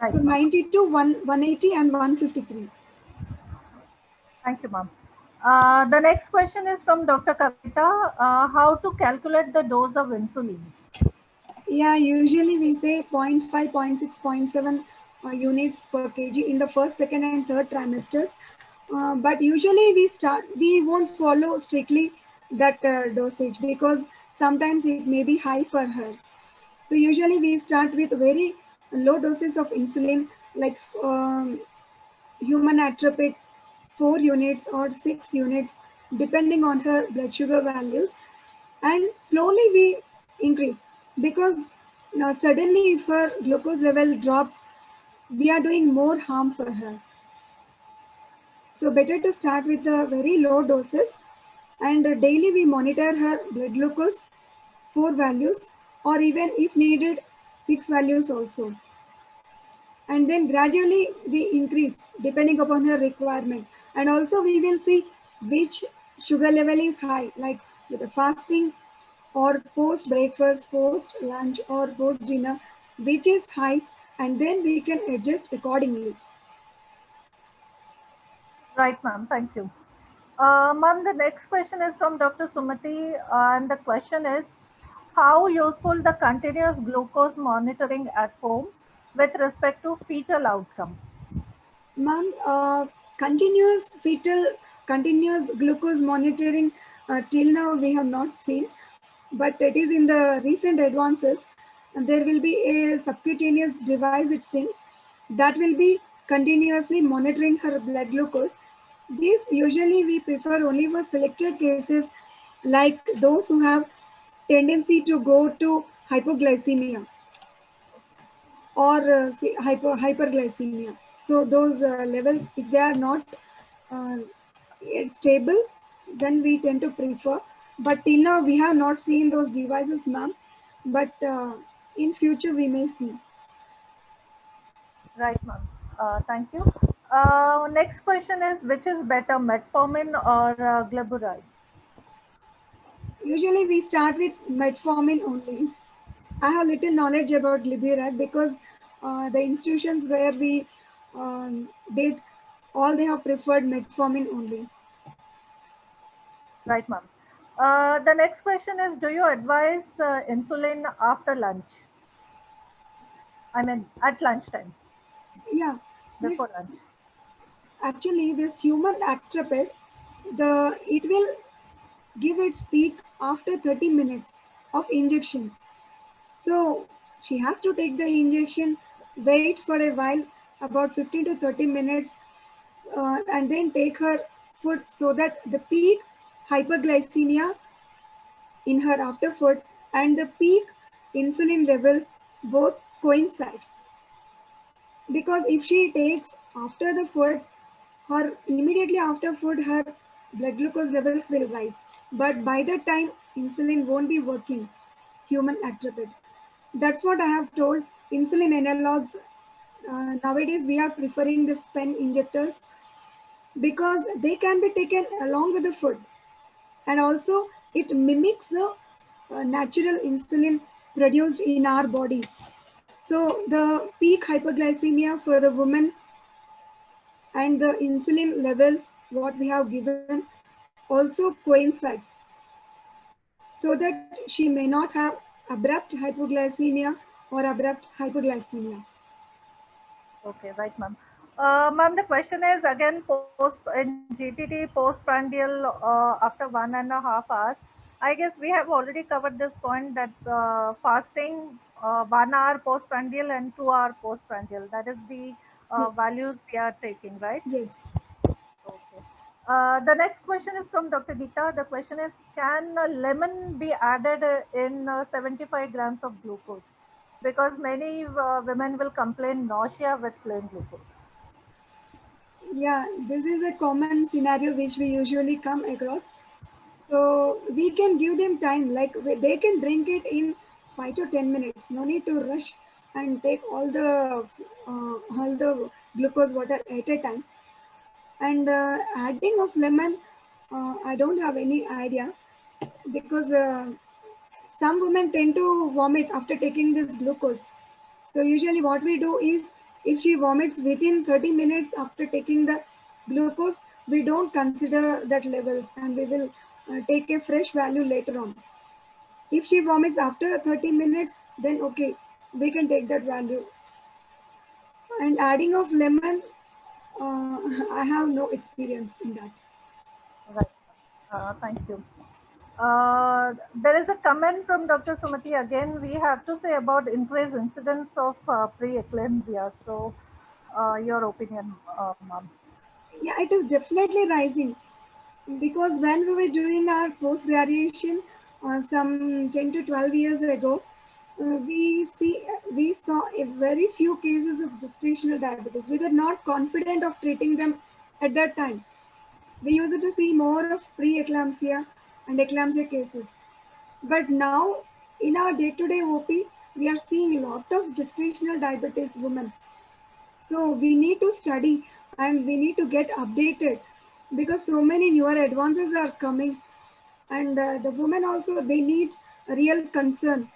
Right, So 92, 180 and 153. Thank you, ma'am. The next question is from Dr. Kavita. How to calculate the dose of insulin? Yeah, usually we say 0.5, 0.6, 0.7 units per kg in the first, second and third trimesters. But usually we won't follow strictly that dosage, because sometimes it may be high for her. So usually we start with very low doses of insulin, like human atropine 4 units or 6 units, depending on her blood sugar values. And slowly we increase, because now suddenly if her glucose level drops, we are doing more harm for her. So better to start with the very low doses, and daily we monitor her blood glucose, 4 values, or even if needed 6 values also. And then gradually we increase depending upon her requirement. And also we will see which sugar level is high, like with the fasting or post breakfast, post lunch or post dinner, which is high, and then we can adjust accordingly. Right, ma'am. Thank you. Ma'am, the next question is from Dr. Sumati, and the question is, how useful the continuous glucose monitoring at home with respect to fetal outcome? Ma'am, continuous glucose monitoring till now we have not seen, but it is in the recent advances. There will be a subcutaneous device, it seems, that will be continuously monitoring her blood glucose. This usually we prefer only for selected cases, like those who have tendency to go to hypoglycemia or hyperglycemia. So those levels, if they are not uh, stable, then we tend to prefer. But till now we have not seen those devices, ma'am. But in future we may see. Right, ma'am. Thank you. Next question is, which is better, metformin or glyburide? Usually we start with metformin only. I have little knowledge about glyburide, because the institutions where we did, all they have preferred metformin only. Right, ma'am. The next question is, do you advise insulin after lunch? I mean, at lunchtime, Yeah. before lunch. Actually, this human actrapid, it will give its peak after 30 minutes of injection. So she has to take the injection wait for a while, about 15 to 30 minutes, and then take her food so that the peak hyperglycemia in her after food and the peak insulin levels both coincide. Because if she takes after the food, her immediately after food, her blood glucose levels will rise. But by the time insulin won't be working, human atropine. That's what I have told. Insulin analogs, nowadays we are preferring this pen injectors because they can be taken along with the food, and also it mimics the natural insulin produced in our body. So the peak hyperglycemia for the woman and the insulin levels what we have given also coincides, so that she may not have abrupt hypoglycemia or abrupt hyperglycemia. Okay, right, ma'am. Ma'am, the question is again post in GTT postprandial after 1.5 hours. I guess we have already covered this point that fasting 1 hour postprandial and 2 hour postprandial. That is the Yes. values we are taking, right? Yes. Okay. The next question is from Dr. Geeta. The question is, can lemon be added in 75 grams of glucose? Because many women will complain nausea with plain glucose. Yeah, this is a common scenario which we usually come across. So we can give them time, like they can drink it in 5 to 10 minutes. No need to rush and take all the glucose water at a time. And adding of lemon, I don't have any idea because some women tend to vomit after taking this glucose. So usually what we do is if she vomits within 30 minutes after taking the glucose, we don't consider that levels and we will take a fresh value later on. If she vomits after 30 minutes, then okay, we can take that value. And adding of lemon, I have no experience in that. Right. Thank you. There is a comment from Dr. Sumati again. We have to say about increased incidence of preeclampsia. So, your opinion, ma'am. Yeah, it is definitely rising because when we were doing our post variation some 10 to 12 years ago, we saw a very few cases of gestational diabetes. We were not confident of treating them at that time. We used to see more of pre-eclampsia and eclampsia cases. But now, in our day-to-day OP, we are seeing a lot of gestational diabetes women. So we need to study and we need to get updated because so many newer advances are coming, and the women also they need a real concern,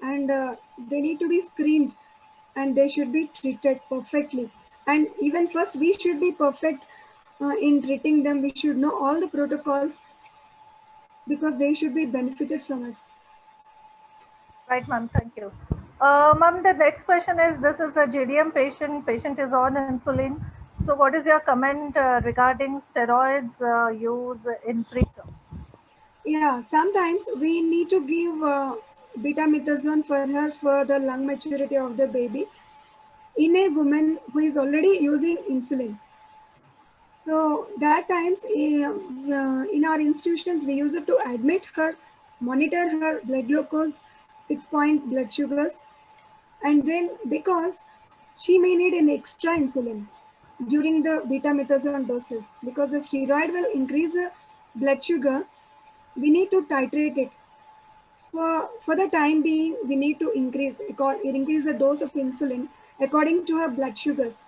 and they need to be screened and they should be treated perfectly. And even first we should be perfect in treating them. We should know all the protocols because they should be benefited from us. Right, ma'am. Thank you. Ma'am, the next question is, this is a JDM patient. Patient is on insulin. So what is your comment regarding steroids use in preterm? Yeah, sometimes we need to give betamethasone for her for the lung maturity of the baby in a woman who is already using insulin. So that times in our institutions we use it to admit her, monitor her blood glucose, 6 point blood sugars, and then because she may need an extra insulin during the betamethasone doses because the steroid will increase the blood sugar. We need to titrate it. For the time being, we need to increase the dose of insulin according to her blood sugars.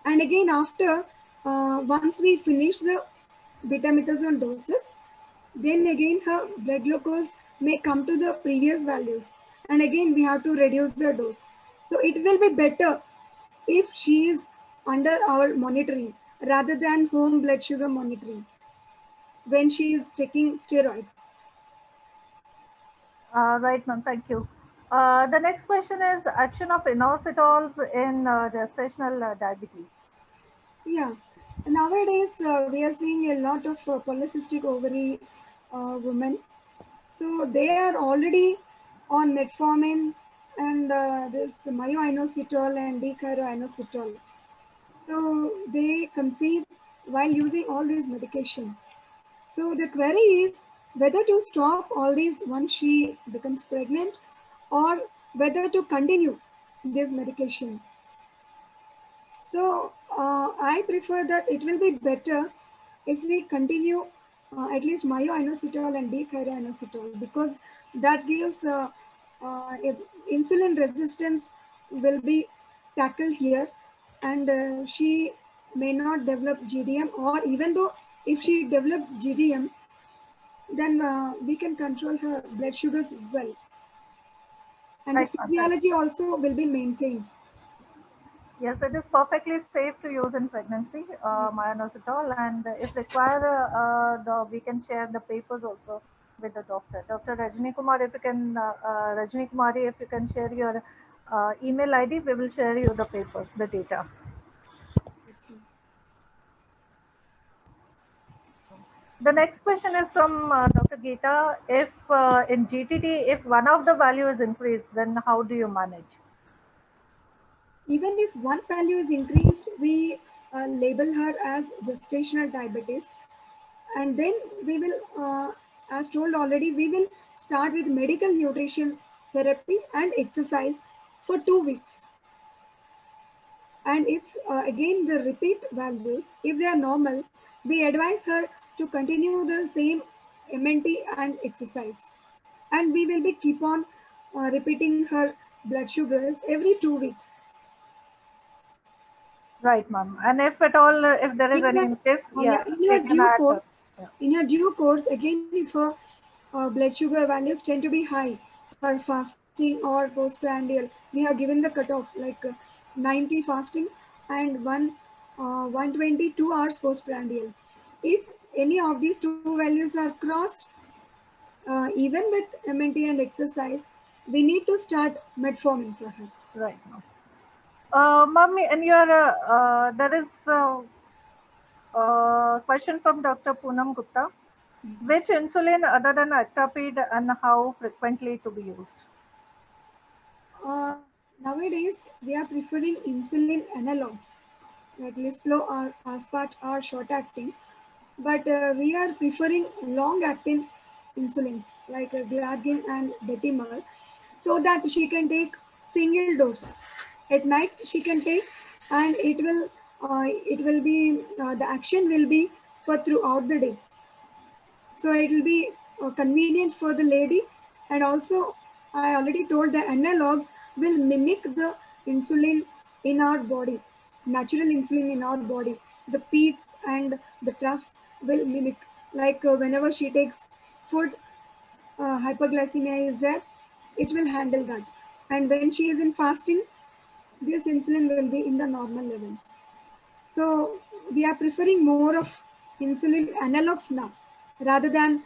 And again, after once we finish the betamethasone doses, then again her blood glucose may come to the previous values, and again we have to reduce the dose. So it will be better if she is under our monitoring rather than home blood sugar monitoring when she is taking steroid. Right, ma'am. Thank you. The next question is action of inositols in gestational diabetes. Yeah, nowadays we are seeing a lot of polycystic ovary women. So they are already on metformin and this myoinositol and dechloroinositol. So they conceive while using all these medication. So the query is whether to stop all these once she becomes pregnant or whether to continue this medication. So I prefer that it will be better if we continue at least myoinositol and dechloroinositol, because that gives if insulin resistance will be tackled here, and she may not develop GDM, or even though if she develops GDM, then we can control her blood sugars well, and the Right, ma'am. Right. physiology also will be maintained. Yes, it is perfectly safe to use in pregnancy, myoinositol, and if required, we can share the papers also with the doctor. Dr. Rajni Kumar, if you can, Rajni Kumari, if you can share your email ID, we will share you the papers, the data. The next question is from Dr. Geeta. If in GTT, if one of the value is increased, then how do you manage? Even if one value is increased, we label her as gestational diabetes. And then we will, as told already, we will start with medical nutrition therapy and exercise for 2 weeks. And if again the repeat values, if they are normal, we advise her to continue the same MNT and exercise. And we will be keep on repeating her blood sugars every 2 weeks. Right, ma'am. And if at all, if there is In any her, in case, yeah, in we her can due add. course, Yeah. in her due course, again, if her blood sugar values tend to be high, her fasting or postprandial, we have given the cutoff like 90 fasting and 122 hours postprandial. If any of these two values are crossed, even with MNT and exercise, we need to start metformin for her. Right, ma'am. Ma'am, and your there is question from Dr. Poonam Gupta. Which insulin other than Actapid and how frequently to be used? Uh, Nowadays, we are preferring insulin analogs like Lispro or Aspart are short acting, but we are preferring long acting insulins like Glargine and Detimar, so that she can take single dose at night. She can take, and it will be the action will be for throughout the day, so it will be convenient for the lady. And also I already told the analogs will mimic the insulin in our body, natural insulin in our body. The peaks and the troughs will mimic, like whenever she takes food, hyperglycemia is there, it will handle that. And when she is in fasting, this insulin will be in the normal level. So we are preferring more of insulin analogs now rather than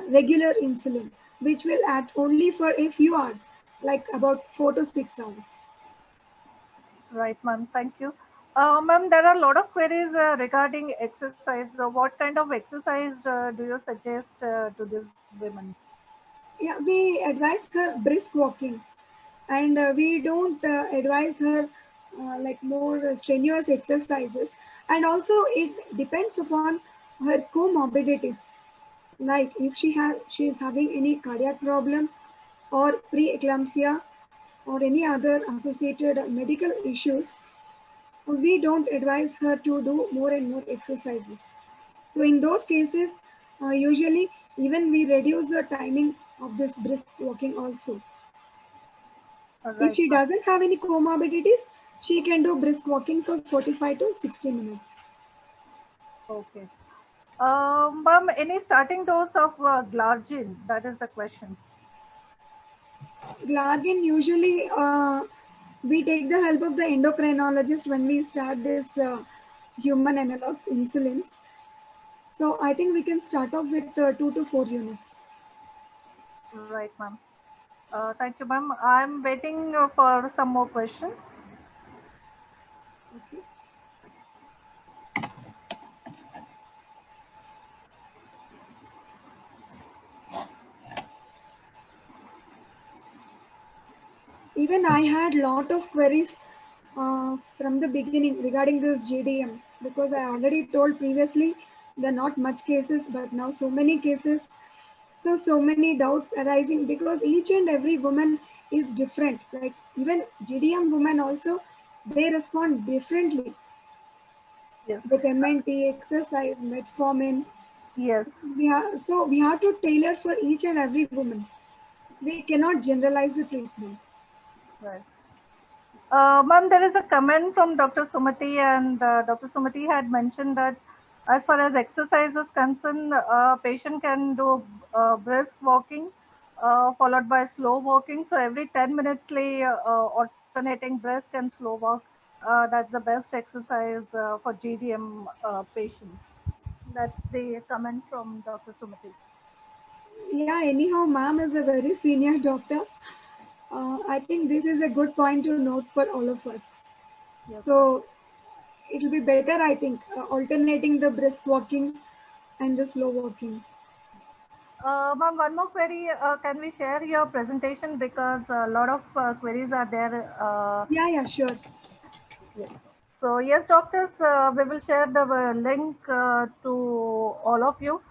regular insulin, which will act only for a few hours, like about 4 to 6 hours. Right, ma'am. Thank you. Ma'am, there are a lot of queries regarding exercise. So what kind of exercise do you suggest to these women? Yeah, we advise her brisk walking, and we don't advise her like more strenuous exercises. And also, it depends upon her comorbidities. Like if she is having any cardiac problem or preeclampsia or any other associated medical issues, we don't advise her to do more and more exercises. So in those cases, usually even we reduce the timing of this brisk walking also. If Right, she ma'am. doesn't have any comorbidities, she can do brisk walking for 45 to 60 minutes. Okay. Ma'am, any starting dose of Glargine? That is the question. Glargine, usually we take the help of the endocrinologist when we start this human analogs, insulins. So I think we can start off with 2 to 4 units. Right, ma'am. Thank you, ma'am. I'm waiting for some more questions. Okay. even I had lot of queries from the beginning regarding this GDM, because I already told previously there are not much cases, but now so many cases. So many doubts arising because each and every woman is different. Like even GDM women also, they respond differently Yes. with MNT, exercise, metformin. Yes. We have to tailor for each and every woman. We cannot generalize the treatment. Right. Ma'am, there is a comment from Dr. Sumati, and Dr. Sumati had mentioned that as far as exercise is concerned, a patient can do brisk walking followed by slow walking. So every 10 minutes, alternating brisk and slow walk. That's the best exercise for GDM patients. That's the comment from Dr. Sumati. Yeah, anyhow, ma'am is a very senior doctor. I think this is a good point to note for all of us. Yes, ma'am. So it will be better, I think, alternating the brisk walking and the slow walking. Ma'am, one more query. Can we share your presentation because a lot of queries are there? Yeah, sure. Yes. So yes, doctors, we will share the link to all of you.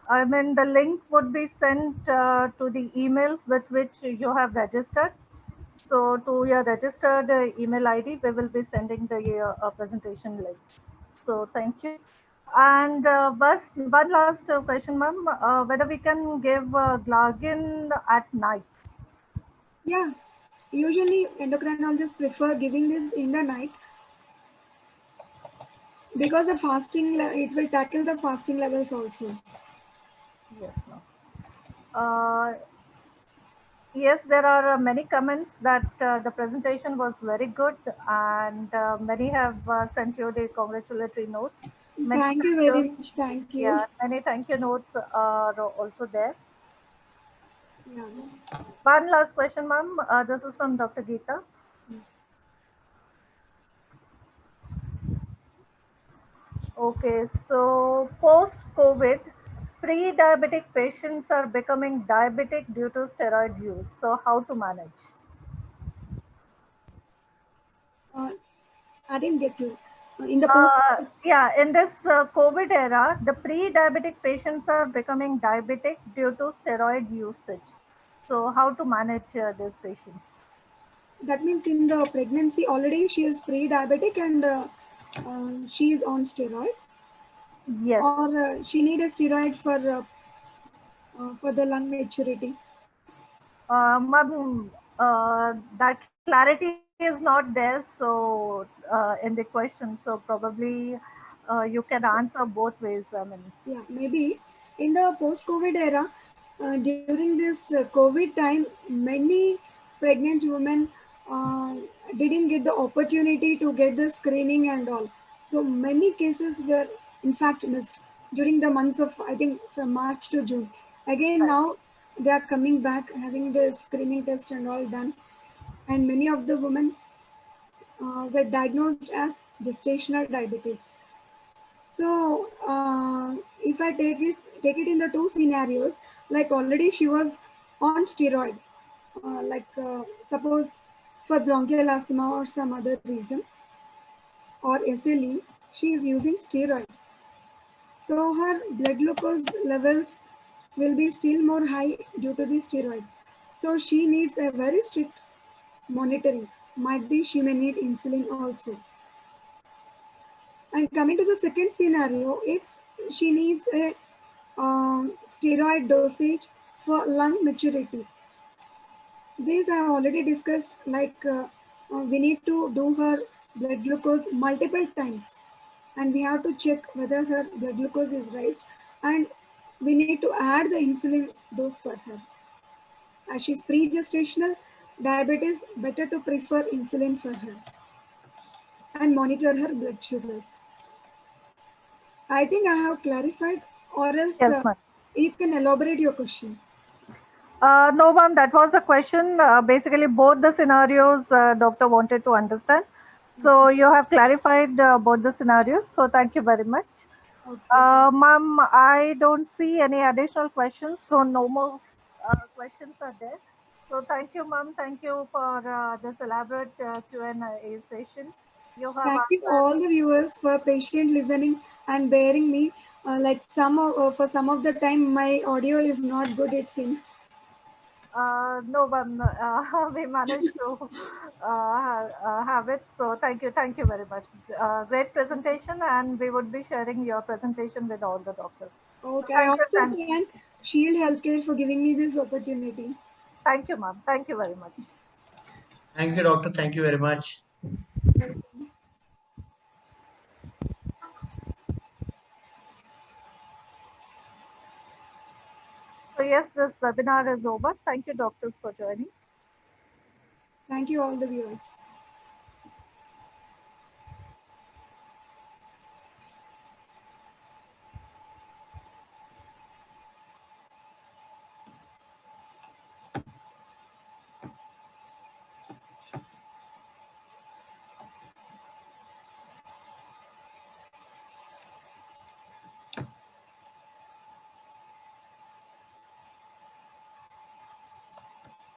I mean, the link would be sent to the emails with which you have registered. So to your registered email ID, we will be sending the presentation link. So thank you. And one last question, ma'am. Whether we can give Glargine at night? Yeah, usually endocrinologists prefer giving this in the night because the it will tackle the fasting levels also. Yes, ma'am. Uh, yes, there are many comments that the presentation was very good, and many have sent you the congratulatory notes. Many Thank you thank you. very much. Thank you. Yeah, many thank you notes are also there. Yeah. One last question, ma'am. This is from Dr. Geeta. Okay, so post-COVID, pre-diabetic patients are becoming diabetic due to steroid use. So how to manage? Uh, I didn't get you. In the post. Yeah, in this COVID era, the pre-diabetic patients are becoming diabetic due to steroid usage. So how to manage these patients? That means in the pregnancy already she is pre-diabetic and she is on steroid, Yes. or she need a steroid for the lung maturity. Ma'am, that clarity is not there. So in the question, so probably you can answer both ways. I mean, Yeah, maybe in the post-COVID era, during this COVID time, many pregnant women uh, didn't get the opportunity to get the screening and all. So many cases were in fact missed during the months of, I think, from March to June. Again now they are coming back having the screening test and all done, and many of the women were diagnosed as gestational diabetes. So if I take it in the two scenarios, like already she was on steroid, suppose for bronchial asthma or some other reason, or SLE, she is using steroid. So her blood glucose levels will be still more high due to the steroid. So she needs a very strict monitoring. Might be she may need insulin also. And coming to the second scenario, if she needs a steroid dosage for lung maturity, these I have already discussed. We need to do her blood glucose multiple times, and we have to check whether her blood glucose is raised, and we need to add the insulin dose for her. As she's pre-gestational diabetes, better to prefer insulin for her and monitor her blood sugars. I think I have clarified, or else yes, ma'am. you can elaborate your question. No, ma'am, that was the question. Basically, both the scenarios doctor wanted to understand. So you have clarified both the scenarios. So thank you very much. Okay. Ma'am, I don't see any additional questions. So no more questions are there. So thank you, ma'am. Thank you for this elaborate Q&A session. You have Thank you answered. all the viewers for patient listening and bearing me. For some of the time, my audio is not good. It seems. No, ma'am. We managed to have it. So thank you very much. Great presentation, and we would be sharing your presentation with all the doctors. So Okay. I also thank thank Shield Healthcare for giving me this opportunity. thank you, ma'am. Thank you very much. Thank you, doctor. Thank you very much. Welcome. So yes, this webinar is over. Thank you, doctors, for joining. Thank you all the viewers.